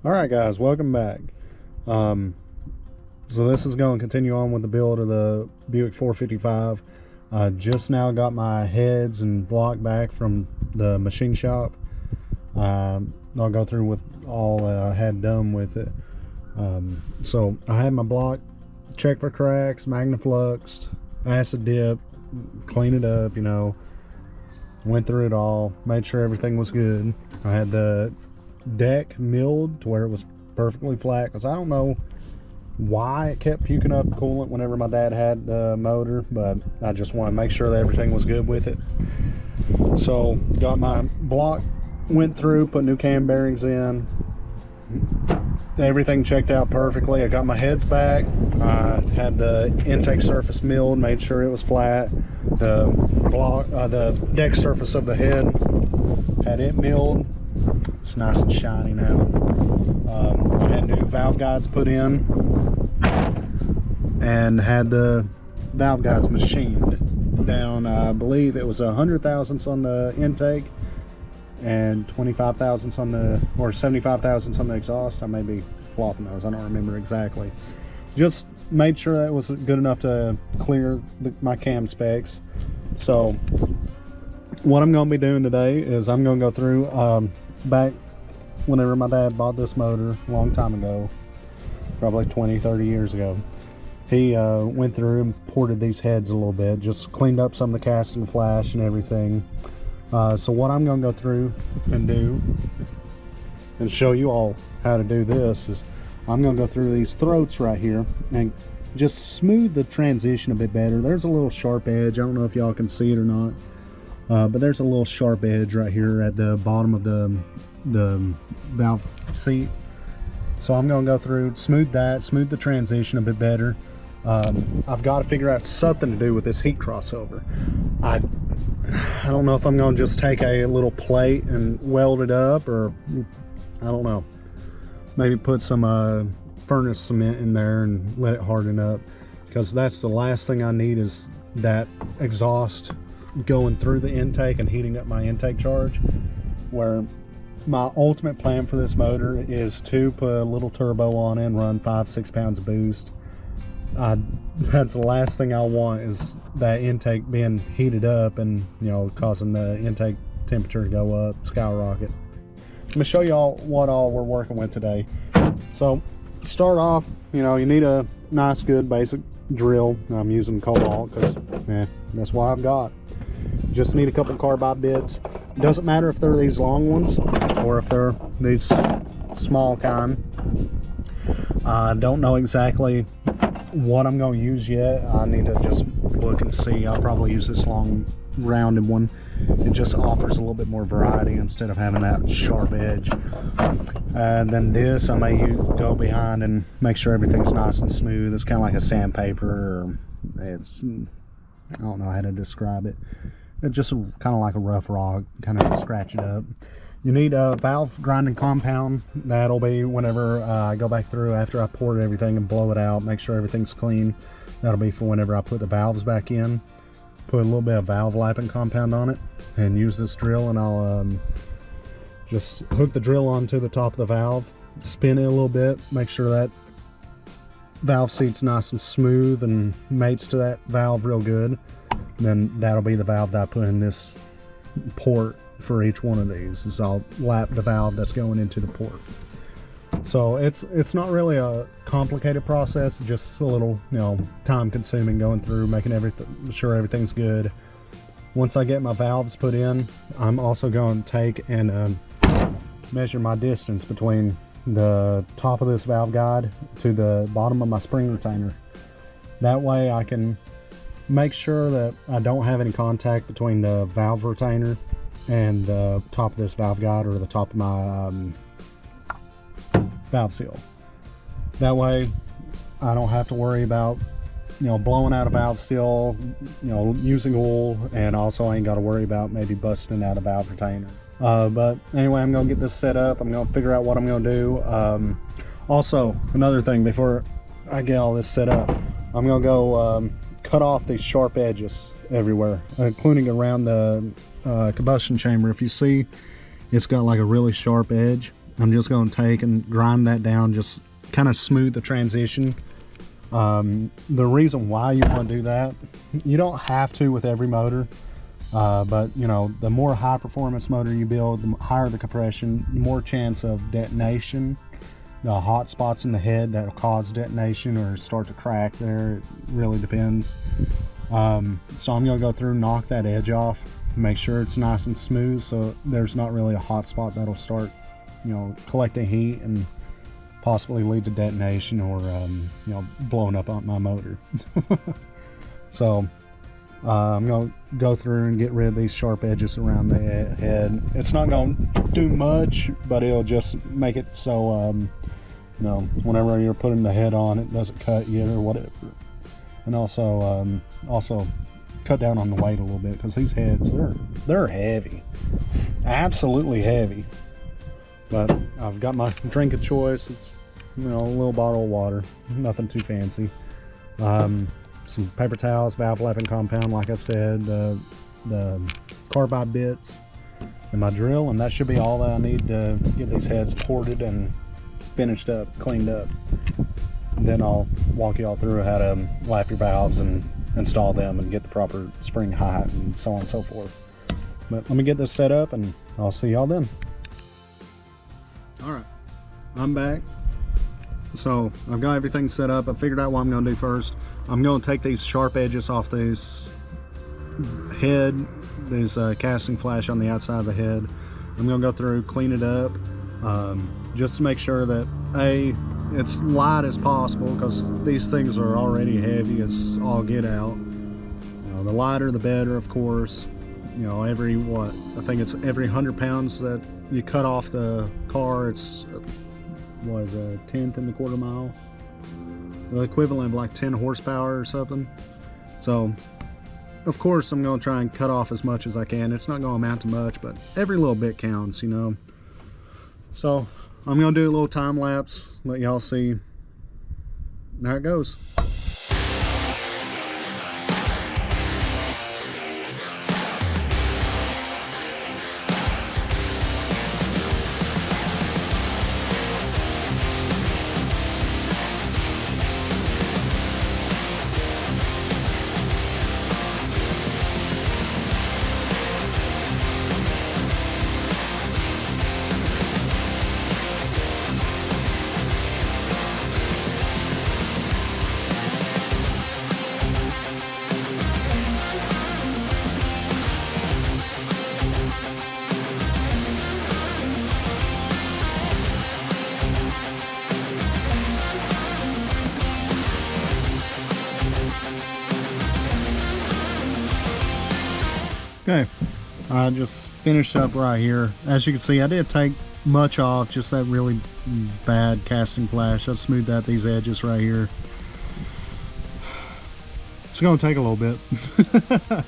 All right, guys, welcome back. So this is going to continue on with the build of the Buick 455. Just now got my heads and block back from the machine shop. I'll go through with all I had done with it. So I had my block checked for cracks, magnafluxed, acid dip, clean it up, you know, went through it all, made sure everything was good. I had the deck milled to where it was perfectly flat, because I don't know why it kept puking up coolant whenever my dad had the motor, but I just want to make sure that everything was good with it. So got my block, went through, put new cam bearings in, everything checked out perfectly. I got my heads back, I had the intake surface milled, made sure it was flat. The deck surface of the head, had it milled. It's nice and shiny now. I had new valve guides put in and had the valve guides machined down. I believe it was 100 thousandths on the intake and 25 thousandths on the, or 75 thousandths on the exhaust. I may be flopping those, I don't remember exactly. Just made sure that was good enough to clear my cam specs. So what I'm going to be doing today is I'm going to go through back whenever my dad bought this motor a long time ago, probably 20-30 years ago. He went through and ported these heads a little bit, just cleaned up some of the casting flash and everything. So what I'm going to go through and do and show you all how to do this is I'm going to go through these throats right here and just smooth the transition a bit better. There's a little sharp edge. I don't know if y'all can see it or not. But there's a little sharp edge right here at the bottom of the valve seat. So I'm going to go through, smooth the transition a bit better. I've got to figure out something to do with this heat crossover. I don't know if I'm going to just take a little plate and weld it up, or I don't know. Maybe put some furnace cement in there and let it harden up, because that's the last thing I need, is that exhaust going through the intake and heating up my intake charge. Where my ultimate plan for this motor is to put a little turbo on it and run 5-6 pounds of boost. That's the last thing I want, is that intake being heated up and, you know, causing the intake temperature to go up, skyrocket. Let me show y'all what all we're working with today. So start off, you know, you need a nice good basic drill. I'm using Cobalt because that's what I've got. Just need a couple carbide bits. Doesn't matter if they're these long ones or if they're these small kind. I don't know exactly what I'm going to use yet. I need to just look and see. I'll probably use this long rounded one. It just offers a little bit more variety instead of having that sharp edge. And then this I may go behind and make sure everything's nice and smooth. It's kind of like a sandpaper, or it's, I don't know how to describe it. It's just kind of like a rough rock, kind of scratch it up. You need a valve grinding compound. That'll be whenever I go back through after I pour everything and blow it out, make sure everything's clean. That'll be for whenever I put the valves back in. Put a little bit of valve lapping compound on it and use this drill, and I'll just hook the drill onto the top of the valve, spin it a little bit, make sure that valve seat's nice and smooth and mates to that valve real good. And then that'll be the valve that I put in this port for each one of these. Is I'll lap the valve that's going into the port. So it's not really a complicated process, just a little, you know, time consuming, going through making sure everything's good. Once I get my valves put in, I'm also going to take and measure my distance between the top of this valve guide to the bottom of my spring retainer. That way I can make sure that I don't have any contact between the valve retainer and the top of this valve guide, or the top of my valve seal. That way I don't have to worry about, you know, blowing out a valve seal, you know, using oil, and also I ain't got to worry about maybe busting out a valve retainer. But anyway, I'm gonna get this set up. I'm gonna figure out what I'm gonna do. Also, another thing before I get all this set up, I'm gonna go cut off these sharp edges everywhere, including around the combustion chamber. If you see, it's got like a really sharp edge. I'm just going to take and grind that down, just kind of smooth the transition. The reason why you want to do that, you don't have to with every motor, but you know, the more high performance motor you build, the higher the compression, the more chance of detonation. The hot spots in the head that will cause detonation or start to crack there, it really depends. So I'm going to go through and knock that edge off, make sure it's nice and smooth so there's not really a hot spot that'll start, you know, collecting heat and possibly lead to detonation or you know, blowing up on my motor. So I'm going to go through and get rid of these sharp edges around the head. It's not going to do much, but it'll just make it so you know, whenever you're putting the head on, it doesn't cut you or whatever. And also cut down on the weight a little bit, because these heads, they're heavy, absolutely heavy. But I've got my drink of choice. It's, you know, a little bottle of water, nothing too fancy. Some paper towels, valve lapping compound, like I said, the carbide bits, and my drill, and that should be all that I need to get these heads ported and finished up, cleaned up. And then I'll walk you all through how to lap your valves and install them and get the proper spring height and so on and so forth. But let me get this set up and I'll see y'all then. All right, I'm back. So I've got everything set up. I figured out what I'm going to do first. I'm going to take these sharp edges off this head. There's a casting flash on the outside of the head. I'm going to go through, clean it up, just to make sure that it's light as possible, because these things are already heavy as all get out. You know, the lighter the better, of course. You know, every I think it's every 100 pounds that you cut off the car, it's was a tenth in the quarter mile, the equivalent of like 10 horsepower or something. So of course I'm going to try and cut off as much as I can. It's not going to amount to much, but every little bit counts, you know. So I'm going to do a little time lapse, let y'all see how it goes. Okay, I just finished up right here. As you can see, I didn't take much off, just that really bad casting flash. I smoothed out these edges right here. It's going to take a little bit. Okay.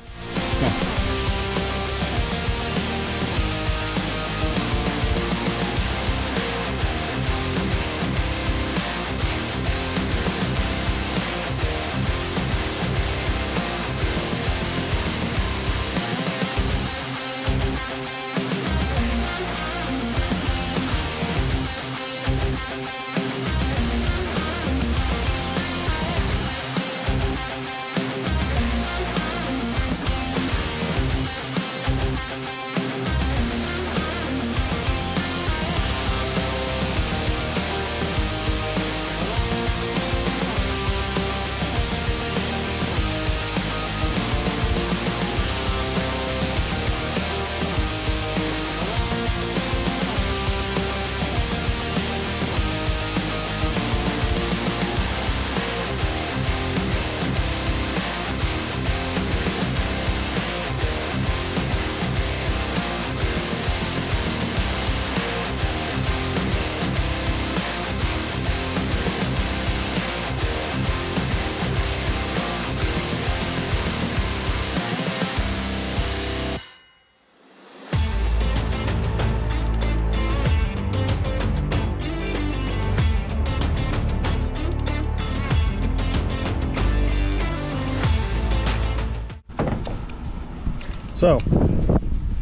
So,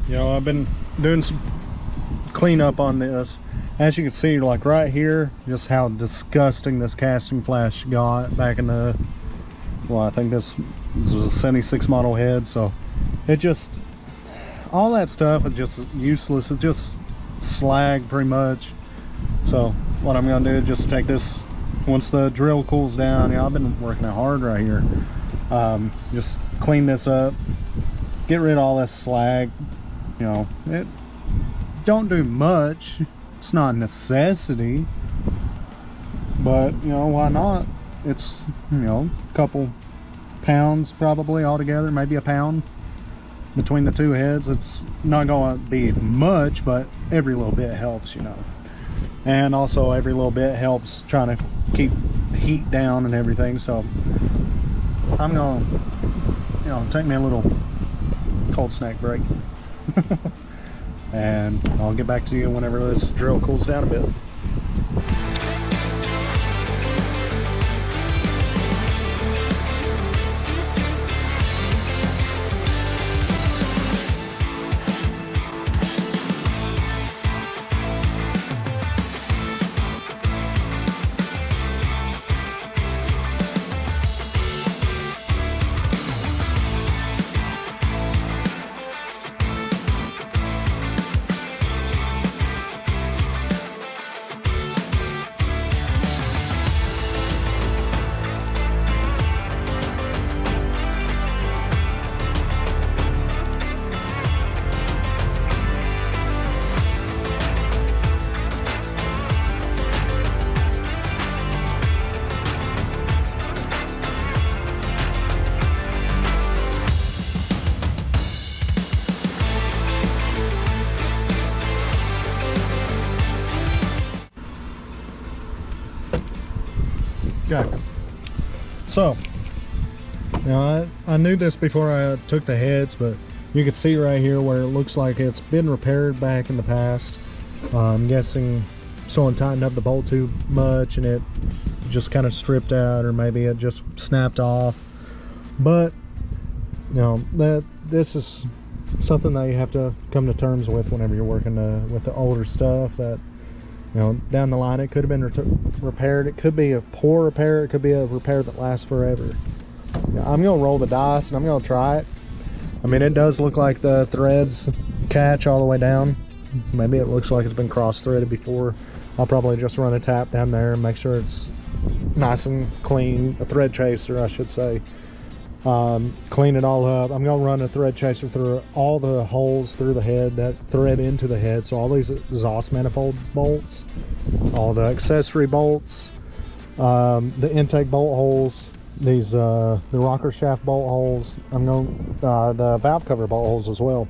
you know, I've been doing some cleanup on this. as you can see, like right here, just how disgusting this casting flash got back in the, well, I think this was a 76 model head. So it just, all that stuff is just useless. It's just slag pretty much. So what I'm gonna do is just take this, once the drill cools down, I've been working out hard right here, just clean this up, get rid of all this slag. It don't do much, it's not a necessity, but why not? It's a couple pounds probably altogether, maybe a pound between the two heads. It's not going to be much, but every little bit helps, and also every little bit helps trying to keep heat down and everything. So I'm gonna take me a little cold snack break and I'll get back to you whenever this drill cools down a bit. Okay, so I knew this before I took the heads, but you can see right here where it looks like it's been repaired back in the past. I'm guessing someone tightened up the bolt too much and it just kind of stripped out, or maybe it just snapped off. But this is something that you have to come to terms with whenever you're working with the older stuff. That down the line it could have been repaired. It could be a poor repair, it could be a repair that lasts forever. I'm gonna roll the dice and I'm gonna try it. I mean, it does look like the threads catch all the way down. Maybe it looks like it's been cross-threaded before. I'll probably just run a tap down there and make sure it's nice and clean, a thread chaser I should say. Clean it all up. I'm gonna run a thread chaser through all the holes through the head that thread into the head. So all these exhaust manifold bolts, all the accessory bolts, the intake bolt holes, these the rocker shaft bolt holes. I'm going the valve cover bolt holes as well.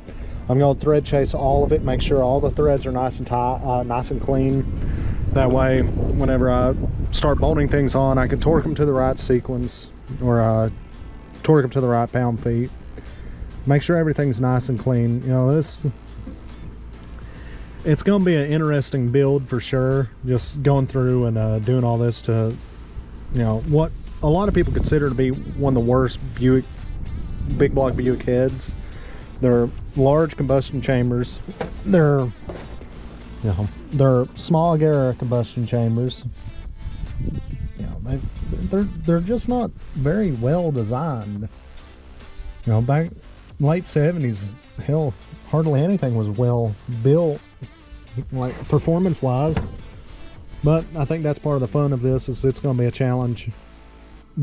I'm going to thread chase all of it, make sure all the threads are nice and tight, nice and clean. That way whenever I start bolting things on, I can torque them to the right sequence, or torque them to the right pound feet. Make sure everything's nice and clean. It's going to be an interesting build for sure, just going through and doing all this to what a lot of people consider to be one of the worst Buick, big block Buick heads. They're large combustion chambers. They're small Gara combustion chambers. They're just not very well designed. Back late 70s, hell, hardly anything was well built, like performance wise. But I think that's part of the fun of this, is it's going to be a challenge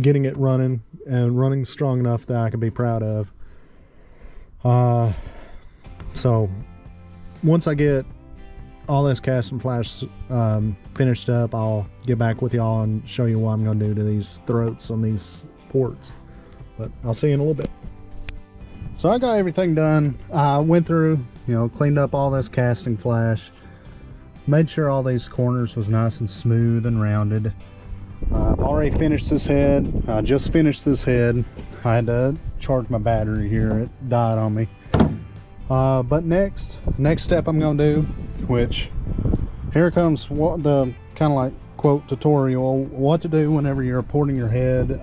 getting it running, and running strong enough that I can be proud of. So once I get all this cast and flash finished up, I'll get back with y'all and show you what I'm going to do to these throats on these ports. But I'll see you in a little bit. So I got everything done. I went through, cleaned up all this casting flash, made sure all these corners was nice and smooth and rounded. I've already finished this head. I just finished this head. I had to charge my battery here, it died on me. But next step I'm gonna do, which here comes what the kind of like quote tutorial, what to do whenever you're porting your head.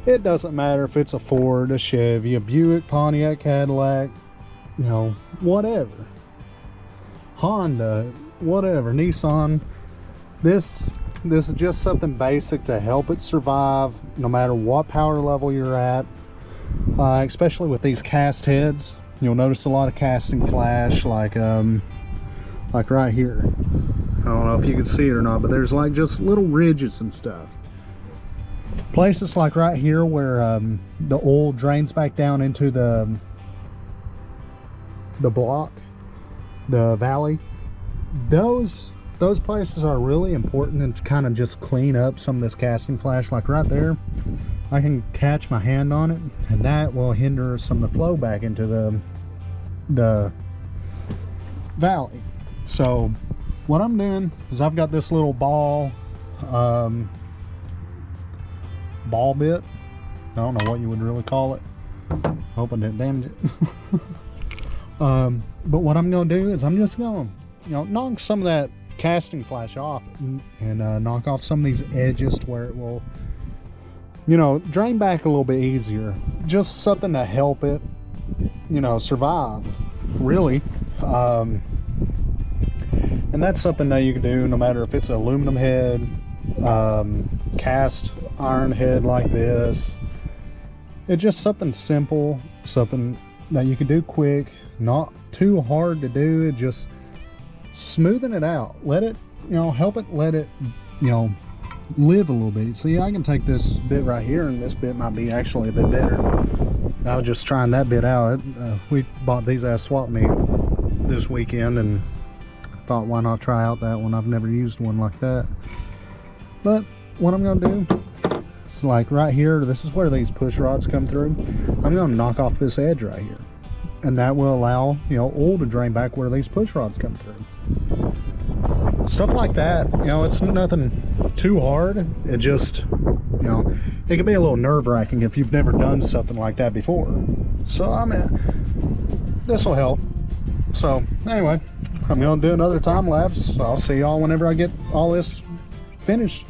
It doesn't matter if it's a Ford, a Chevy, a Buick, Pontiac, Cadillac, whatever. Honda, whatever, Nissan. This is just something basic to help it survive no matter what power level you're at. Especially with these cast heads, you'll notice a lot of casting flash, like right here. I don't know if you can see it or not, but there's like just little ridges and stuff. Places like right here where the oil drains back down into the block, the valley, those places are really important, and kind of just clean up some of this casting flash. Like right there, I can catch my hand on it, and that will hinder some of the flow back into the valley. So what I'm doing is I've got this little ball bit. I don't know what you would really call it. Hope I didn't damage it. But what I'm going to do is I'm just going to, knock some of that casting flash off, and knock off some of these edges to where it will, drain back a little bit easier. Just something to help it, survive, really. And that's something that you can do no matter if it's an aluminum head, cast iron head like this. It's just something simple, something that you can do quick, not too hard to do. It just smoothing it out, let it, help it, let it, live a little bit. See, I can take this bit right here, and this bit might be actually a bit better. I was just trying that bit out. We bought these at swap meet this weekend, and thought, why not try out that one? I've never used one like that. But what I'm going to do is, like right here, this is where these push rods come through. I'm going to knock off this edge right here, and that will allow oil to drain back where these push rods come through. Stuff like that, it's nothing too hard. It just, it can be a little nerve-wracking if you've never done something like that before. So I mean, this will help. So anyway, I'm going to do another time lapse. I'll see y'all whenever I get all this finished.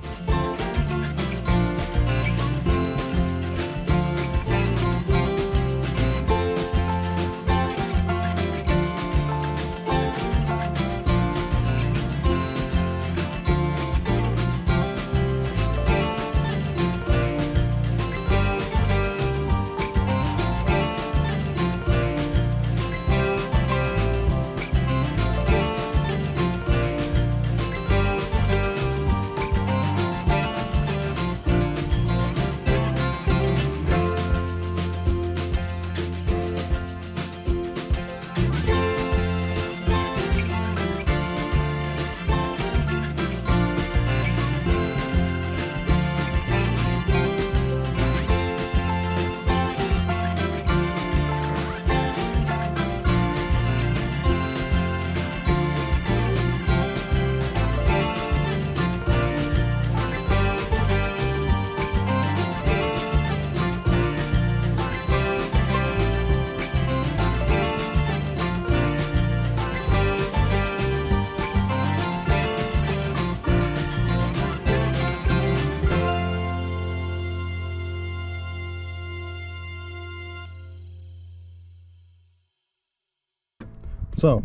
So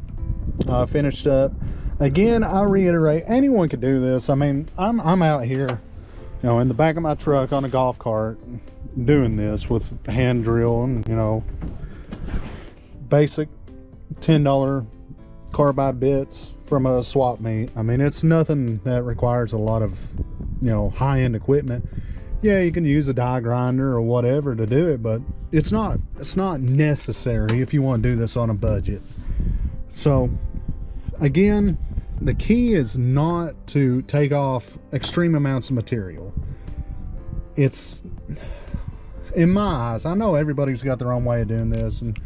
I finished up. Again, I reiterate, anyone could do this. I mean, I'm out here, in the back of my truck on a golf cart doing this with a hand drill and, basic $10 carbide bits from a swap meet. I mean, it's nothing that requires a lot of, high-end equipment. Yeah, you can use a die grinder or whatever to do it, but it's not necessary if you want to do this on a budget. So again, the key is not to take off extreme amounts of material. It's, in my eyes, I know everybody's got their own way of doing this, and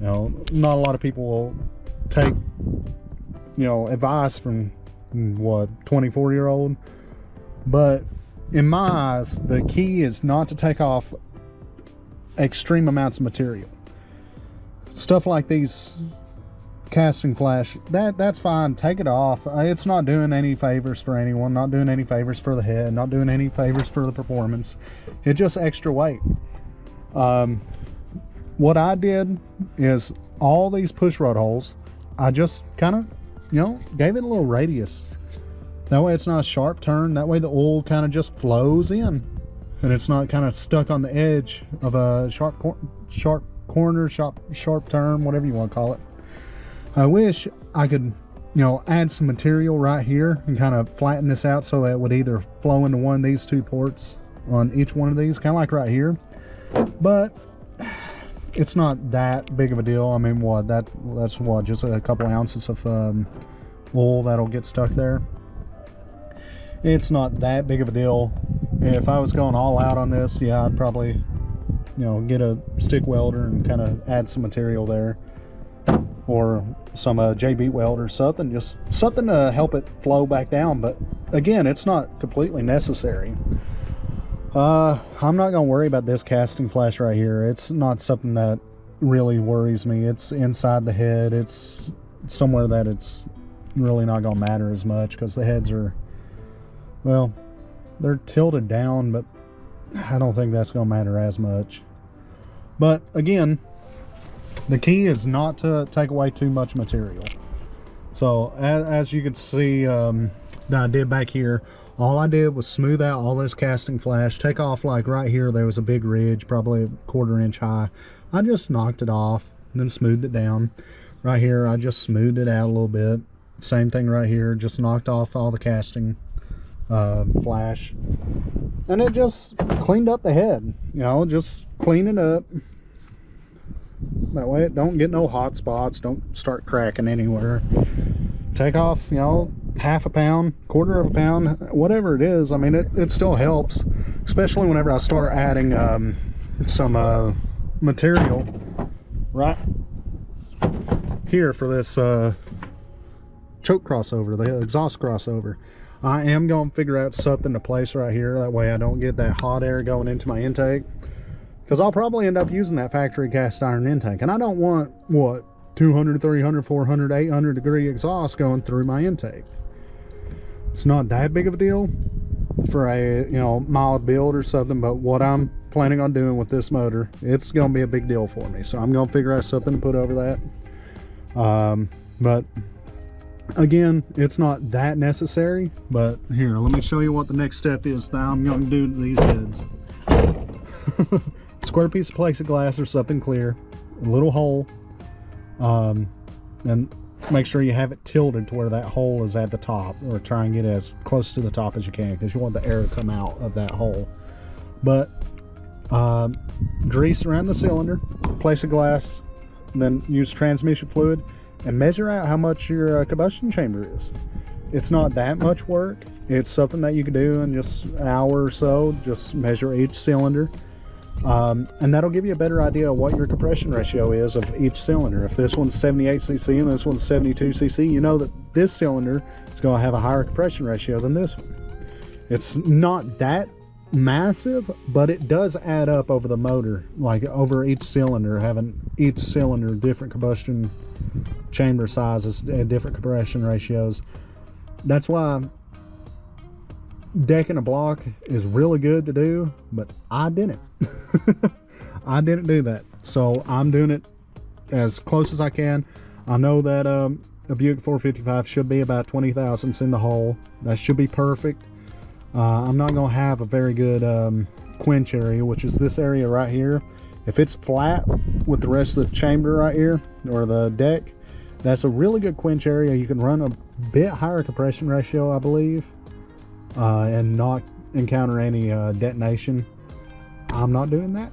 not a lot of people will take advice from 24-year-old, but in my eyes, the key is not to take off extreme amounts of material. Stuff like these casting flash, that's fine, take it off. It's not doing any favors for anyone, not doing any favors for the head, not doing any favors for the performance. It's just extra weight. What I did is all these push rod holes, I just kind of you know, gave it a little radius. That way it's not a sharp turn. That way the oil kind of just flows in, and it's not kind of stuck on the edge of a sharp corner, sharp turn, whatever you want to call it. I wish I could, you know, add some material right here and kind of flatten this out so that it would either flow into one of these two ports on each one of these, kind of like right here. But it's not that big of a deal. I mean, what, that's what, just a couple ounces of oil that'll get stuck there. It's not that big of a deal. If I was going all out on this, yeah, I'd probably, you know, get a stick welder and kind of add some material there, or some JB weld or something, just something to help it flow back down. But again, it's not completely necessary. I'm not gonna worry about this casting flash right here. It's not something that really worries me. It's inside the head. It's somewhere that it's really not gonna matter as much, because the heads are, well, they're tilted down, but I don't think that's gonna matter as much. But again, the key is not to take away too much material. So as you can see, that I did back here, all I did was smooth out all this casting flash, take off, like right here there was a big ridge, probably a 1/4 inch high. I just knocked it off, then smoothed it down. Right here I just smoothed it out a little bit. Same thing right here, just knocked off all the casting flash, and it just cleaned up the head, you know, just clean it up. That way it don't get no hot spots, don't start cracking anywhere. Take off, you know, 1/2 pound, 1/4 pound, whatever it is. I mean, it still helps, especially whenever I start adding some material right here for this choke crossover, the exhaust crossover. I am going to figure out something to place right here. That way I don't get that hot air going into my intake, because I'll probably end up using that factory cast iron intake, and I don't want, what, 200, 300, 400, 800 degree exhaust going through my intake. It's not that big of a deal for a, you know, mild build or something, but what I'm planning on doing with this motor, it's going to be a big deal for me. So I'm going to figure out something to put over that. But again, it's not that necessary. But here, let me show you what the next step is that I'm going to do to these heads. Square piece of plexiglass or something clear, a little hole, and make sure you have it tilted to where that hole is at the top, or try and get as close to the top as you can, because you want the air to come out of that hole. But grease around the cylinder, plexiglass, then use transmission fluid and measure out how much your combustion chamber is. It's not that much work. It's something that you can do in just an hour or so. Just measure each cylinder. And that'll give you a better idea of what your compression ratio is of each cylinder. If this one's 78cc and this one's 72cc, you know that this cylinder is going to have a higher compression ratio than this one. It's not that massive, but it does add up over the motor, like over each cylinder, having each cylinder different combustion chamber sizes and different compression ratios. That's why decking a block is really good to do, but I didn't. I didn't do that, so I'm doing it as close as I can. I know that a Buick 455 should be about 20 thousandths in the hole. That should be perfect. I'm not going to have a very good quench area, which is this area right here. If it's flat with the rest of the chamber right here, or the deck, that's a really good quench area. You can run a bit higher compression ratio, I believe, and not encounter any detonation. I'm not doing that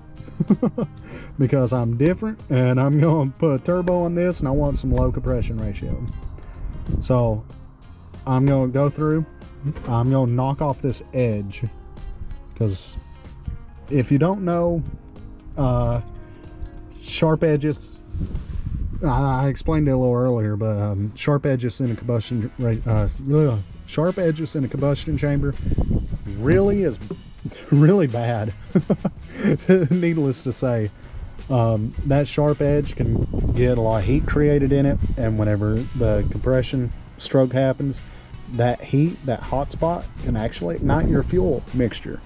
because I'm different, and I'm going to put a turbo on this, and I want some low compression ratio. So I'm going to go through, I'm going to knock off this edge, because if you don't know, sharp edges, I explained it a little earlier, but sharp edges in a combustion chamber really is really bad. Needless to say, that sharp edge can get a lot of heat created in it, and whenever the compression stroke happens, that heat, that hot spot, can actually ignite your fuel mixture,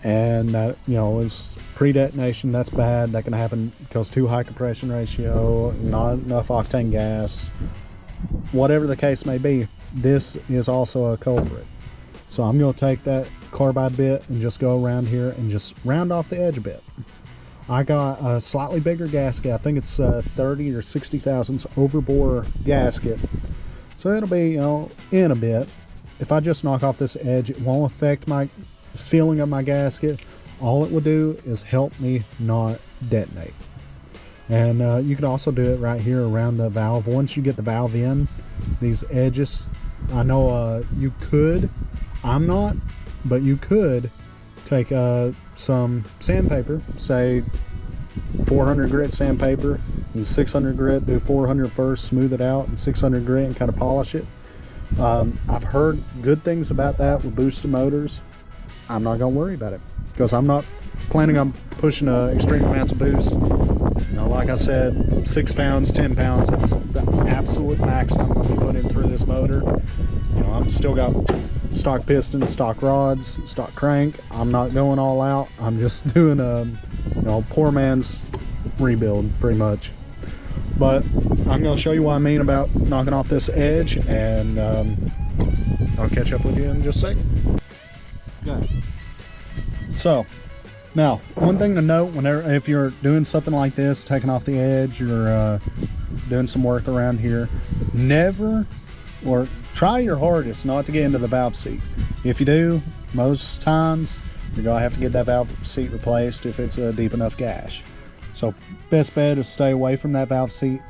and that, you know, is pre-detonation. That's bad. That can happen because too high compression ratio, not enough octane gas, whatever the case may be, this is also a culprit. So I'm going to take that carbide bit and just go around here and just round off the edge a bit. I got a slightly bigger gasket. I think it's 30 or 60 thousandths overbore gasket. So it'll be, you know, in a bit. If I just knock off this edge, it won't affect my sealing of my gasket. All it will do is help me not detonate. And you can also do it right here around the valve. Once you get the valve in, these edges, I know you could, I'm not, but you could take some sandpaper, say 400 grit sandpaper and 600 grit, do 400 first, smooth it out, and 600 grit and kind of polish it. I've heard good things about that with boosted motors. I'm not gonna worry about it because I'm not planning on pushing extreme amounts of boost. You know, like I said, 6 pounds, 10 pounds, that's the absolute max I'm gonna be putting through this motor. You know, I'm still got stock pistons, stock rods, stock crank. I'm not going all out. I'm just doing a, you know, poor man's rebuild pretty much. But I'm going to show you what I mean about knocking off this edge, and I'll catch up with you in just a second. Okay. So now, one thing to note, whenever if you're doing something like this, taking off the edge, you're doing some work around here, never, or try your hardest not to get into the valve seat. If you do, most times you're gonna have to get that valve seat replaced if it's a deep enough gash. So best bet is stay away from that valve seat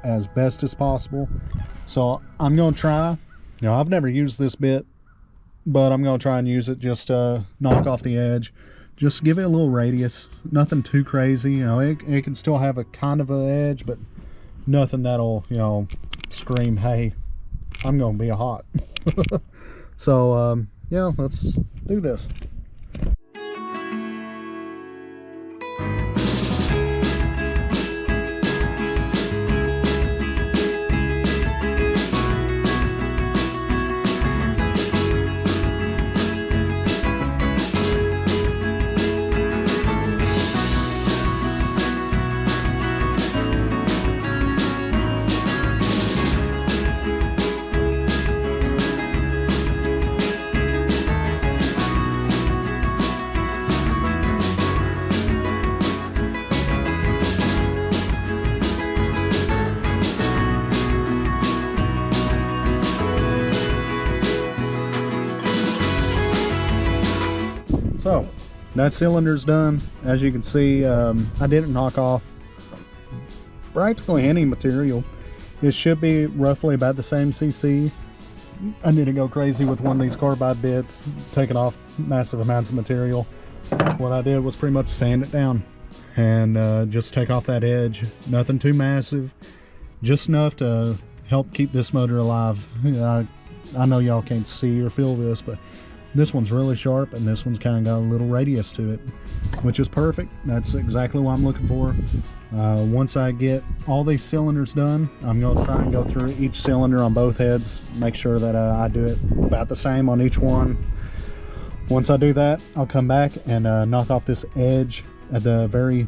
as best as possible. So I'm gonna try, you know, I've never used this bit, but I'm gonna try and use it just to knock off the edge. Just give it a little radius, nothing too crazy. You know, it can still have a kind of an edge, but nothing that'll, you know, scream, hey, I'm gonna be a hot. So yeah, let's do this. So that cylinder's done. As you can see, I didn't knock off practically any material. It should be roughly about the same cc. I didn't go crazy with one of these carbide bits, taking off massive amounts of material. What I did was pretty much sand it down and just take off that edge. Nothing too massive, just enough to help keep this motor alive. I know y'all can't see or feel this, but this one's really sharp and this one's kind of got a little radius to it, which is perfect. That's exactly what I'm looking for. Once I get all these cylinders done, I'm going to try and go through each cylinder on both heads, make sure that I do it about the same on each one. Once I do that, I'll come back and knock off this edge at the very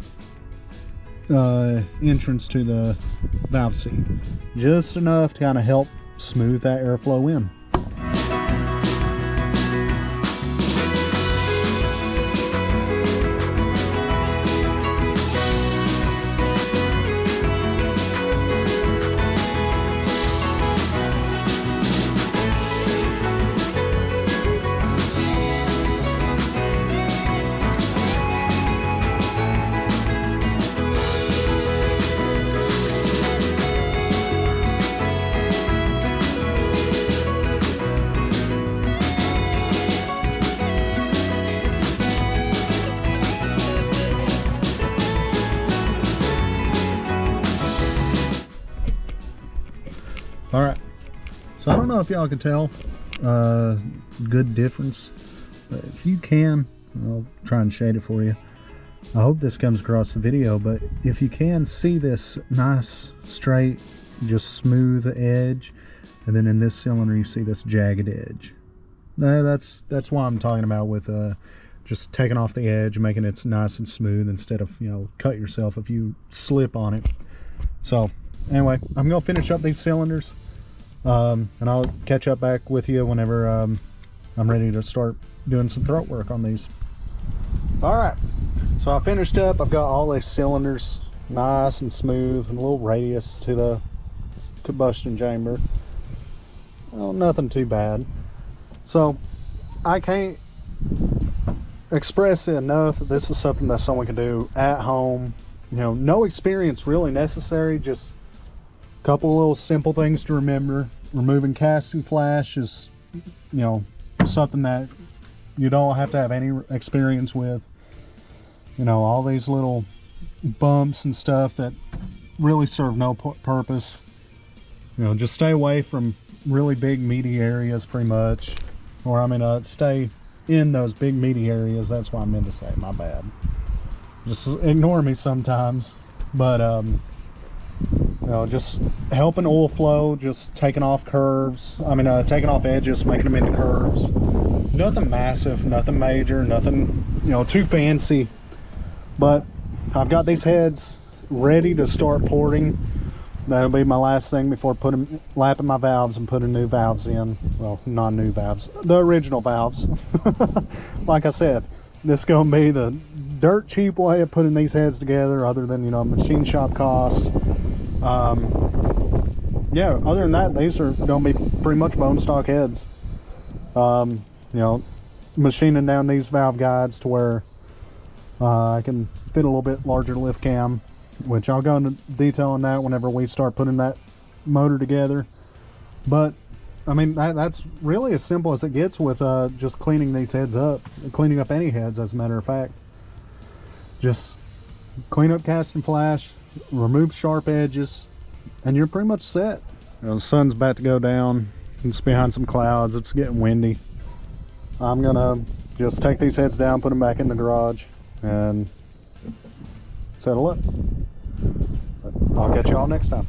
entrance to the valve seat, just enough to kind of help smooth that airflow in. All right, so I don't know if y'all can tell good difference, but if you can, I'll try and shade it for you. I hope this comes across the video, but if you can see this nice straight, just smooth edge, and then in this cylinder you see this jagged edge. That's what I'm talking about with just taking off the edge, making it nice and smooth instead of, you know, cut yourself if you slip on it. So anyway, I'm gonna finish up these cylinders. And I'll catch up back with you whenever I'm ready to start doing some throat work on these. All right, so I finished up. I've got all these cylinders nice and smooth and a little radius to the combustion chamber. Well, nothing too bad. So I can't express it enough that this is something that someone can do at home. You know, no experience really necessary, just a couple of little simple things to remember. Removing casting flash is, you know, something that you don't have to have any experience with. You know, all these little bumps and stuff that really serve no purpose. You know, just stay away from really big meaty areas pretty much. Or I mean, stay in those big meaty areas. That's what I meant to say, my bad. Just ignore me sometimes. But you know, just helping oil flow, just taking off curves. I mean, taking off edges, making them into curves. Nothing massive, nothing major, nothing, you know, too fancy. But I've got these heads ready to start porting. That'll be my last thing before lapping my valves and putting new valves in. Well, non-new valves, the original valves. Like I said, this is going to be the dirt cheap way of putting these heads together, other than, you know, machine shop costs. Yeah, other than that, these are going to be pretty much bone stock heads. You know, machining down these valve guides to where I can fit a little bit larger lift cam, which I'll go into detail on that whenever we start putting that motor together. But I mean, that's really as simple as it gets with just cleaning these heads up, cleaning up any heads, as a matter of fact. Just clean up casting flash, remove sharp edges, and you're pretty much set. You know, the sun's about to go down. It's behind some clouds. It's getting windy. I'm gonna just take these heads down, put them back in the garage, and settle up. But I'll catch y'all next time.